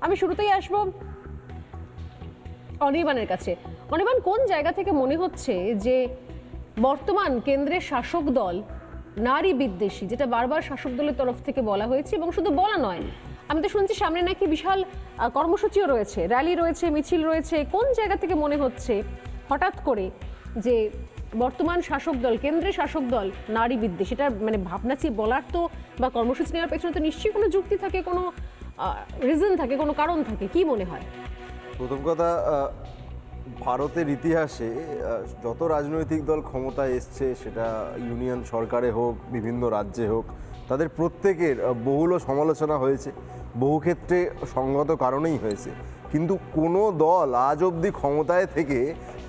আমি শুরুতেই আসবো অনির্বাণের কাছে। অনির্বাণ, কোন জায়গা থেকে মনে হচ্ছে যে বর্তমান কেন্দ্রের শাসক দল নারী বিদ্বেষী, যেটা বারবার শাসক দলের তরফ থেকে বলা হয়েছে, এবং শুধু বলা নয়, আমি তো শুনছি সামনে নাকি বিশাল কর্মসূচিও রয়েছে, র্যালি রয়েছে, মিছিল রয়েছে। কোন জায়গা থেকে মনে হচ্ছে হঠাৎ করে যে বর্তমান শাসক দল, কেন্দ্রের শাসক দল নারী বিদ্বেষী? এটা মানে ভাবনাচি বলার তো বা কর্মসূচি নেওয়ার পেছনে তো নিশ্চয়ই কোনো যুক্তি থাকে, কোনো রিজন থাকে, কোনো কারণ থাকে, কি মনে হয়? প্রথম কথা, ভারতের ইতিহাসে যত রাজনৈতিক দল ক্ষমতায় এসছে, সেটা ইউনিয়ন সরকারে হোক, বিভিন্ন রাজ্যে হোক, তাদের প্রত্যেকের বহুল সমালোচনা হয়েছে, বহু ক্ষেত্রে সঙ্গত কারণেই হয়েছে। কিন্তু কোনো দল আজ অবধি ক্ষমতায় থেকে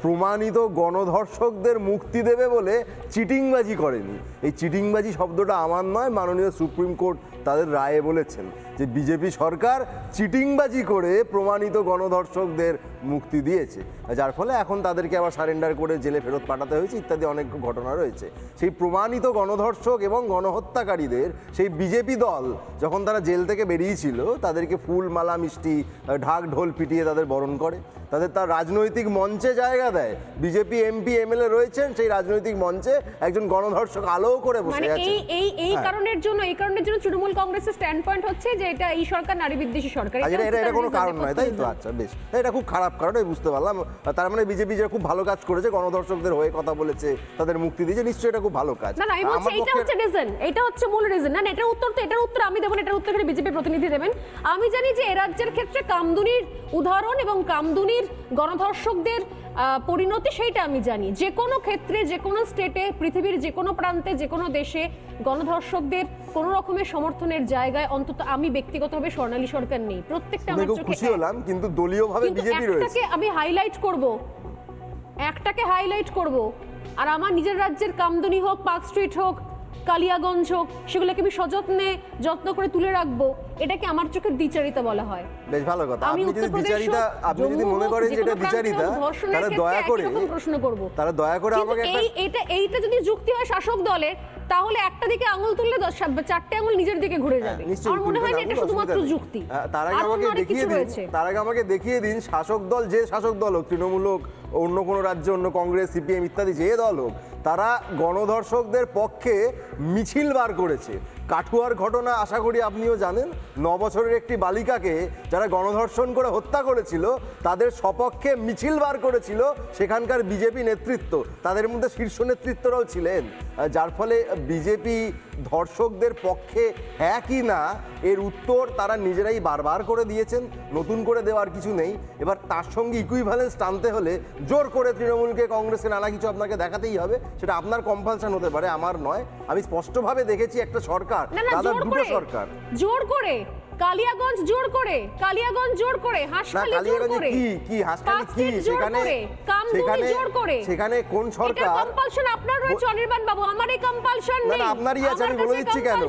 প্রমাণিত গণধর্ষকদের মুক্তি দেবে বলে চিটিংবাজি করেনি। এই চিটিংবাজি শব্দটা আমার নয়, মাননীয় সুপ্রিম কোর্ট তাদের রায়ে বলেছেন যে বিজেপি সরকার চিটিংবাজি করে প্রমাণিত গণধর্ষকদের মুক্তি দিয়েছে, যার ফলে এখন তাদেরকে আবার সারেন্ডার করে জেলে ফেরত পাঠাতে হয়েছে, ইত্যাদি অনেক ঘটনা রয়েছে। সেই প্রমাণিত গণধর্ষক এবং গণহত্যাকারীদের সেই বিজেপি দল যখন তারা জেল থেকে বেরিয়েছিল, তাদেরকে ফুল মালা মিষ্টি ঢাক ঢোল পিটিয়ে তাদের বরণ করে, তার রাজনৈতিক মঞ্চে জায়গা দেয়। বিজেপি এমপি এমএলএ রয়েছেন, সেই রাজনৈতিক মঞ্চে একজন গণধর্ষক আলো করে বসে আছে। এই কারণের জন্য তৃণমূল কংগ্রেসের স্ট্যান্ড পয়েন্ট হচ্ছে যে এটা এই সরকার নারী বিদ্বেষী সরকার। এটা কোনো কারণ নয়, তাই তো? আচ্ছা, বেশ, এটা খুব খারাপ কারণ, আমি বুঝতে পারলাম। তার মানে বিজেপি যে খুব ভালো কাজ করেছে, গণধর্ষকদের হয়ে কথা বলেছে, তাদের মুক্তি দিয়েছে, নিশ্চয়ই এটা খুব ভালো কাজ। না না, এটা হচ্ছে রিজন, এটা হচ্ছে মূল রিজন। না, এটার উত্তর আমি দেব না, এটার উত্তর বিজেপি প্রতিনিধি দেবেন। আমি জানি যে এ রাজ্যের ক্ষেত্রে কামদুনির উদাহরণ এবং কামদুনির গণধর্ষকদের পরিণতি, সেইটা আমি জানি। যে কোনো ক্ষেত্রে, যে কোনো স্টেটে, পৃথিবীর যে কোনো প্রান্তে, যে কোনো দেশে গণধর্ষকদের কোনো রকমের সমর্থনের জায়গায় অন্তত আমি ব্যক্তিগতভাবে স্বর্ণালী সরকার নেই। প্রত্যেকটা আমার চোখে খুশি হলাম, কিন্তু দলীয়ভাবে বিজেপি রয়েছে। একটাকে আমি হাইলাইট করব, আর আমার নিজের রাজ্যের কামদুনি হোক, পার্ক স্ট্রিট হোক, কালিয়াগঞ্জ হোক, সেগুলোকে আমি যত্ন করে তুলে রাখবো। এটাকে আমার চোখে দ্বিচারিতা বলা হয়। বেশ ভালো কথা। আপনি যদি মনে করেন যে এটা দ্বিচারিতা, তাহলে দয়া করে প্রশ্ন করব, দয়া করে আমাকে এইটা যদি যুক্তি হয় শাসক দলের, তাহলে একটা দিকে আঙুল তুললে চারটে আঙুল নিজের দিকে ঘুরে যাবে। আমার মনে হয় এটা শুধুমাত্র যুক্তি। তার আগে আমাকে দেখিয়ে দিন শাসক দল, যে শাসক দল হোক, তৃণমূল হোক, অন্য কোনো রাজ্যে অন্য কংগ্রেস, সিপিএম ইত্যাদি যে দল হোক, তারা গণধর্ষকদের পক্ষে মিছিল বার করেছে। কাঠুয়ার ঘটনা আশা করি আপনিও জানেন। 9 বছরের একটি বালিকাকে যারা গণধর্ষণ করে হত্যা করেছিল, তাদের সপক্ষে মিছিল বার করেছিল সেখানকার বিজেপি নেতৃত্ব, তাদের মধ্যে শীর্ষ নেতৃত্বরাও ছিলেন। যার ফলে বিজেপি ধর্ষকদের পক্ষে হ্যাঁ কি না এর উত্তর তারা নিজেরাই বারবার করে দিয়েছেন, নতুন করে দেওয়ার কিছু নেই। এবার তার সঙ্গে ইকুইভ্যালেন্স টানতে হলে জোর করে তৃণমূলকে, কংগ্রেসকে নানা কিছু আপনাকে দেখাতেই হবে। সেটা আপনার কম্পালশন হতে পারে, আমার নয়। আমি স্পষ্টভাবে দেখেছি একটা সরকার, দাদা দুটো সরকার জোর করে কালিয়াগঞ্জ জোর করে হাসখালি জোর করে কি হাসখালি কি সেখানে কোন সরকার? এটা কম্পালশন আপনার রয়েছে অনির্বাণ বাবু, আমার এই কম্পালশন নেই। না, আপনারই আছে। আমি বলে দিচ্ছি কেন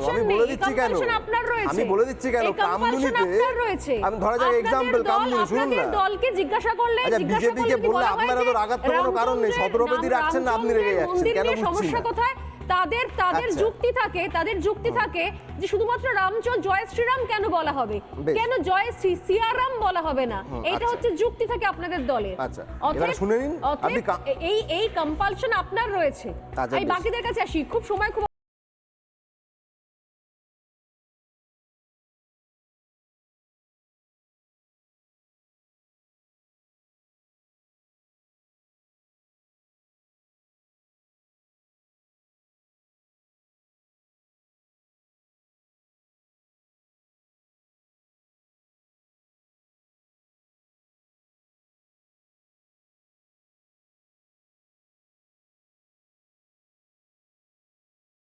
কামদুনিতে, আমি ধরা যাক এক্সাম্পল কামদুনি, শুনুন না, দলকে জিজ্ঞাসা করলে বিজেপিকে বললে আপনারা তো রাগার তো কোনো কারণ নেই, 17 বেদি রাখছেন না, আপনি রেগে যাচ্ছেন কেন? সমস্যা কোথায়? তাদের যুক্তি থাকে যে শুধুমাত্র রামচন্দ্র, জয় শ্রীরাম কেন বলা হবে, কেন জয় সিয়ারাম বলা হবে না, এটা হচ্ছে যুক্তি থাকে আপনাদের দলের। এই কম্পালশন আপনার রয়েছে। এই বাকিদের কাছে আসি, খুব সময়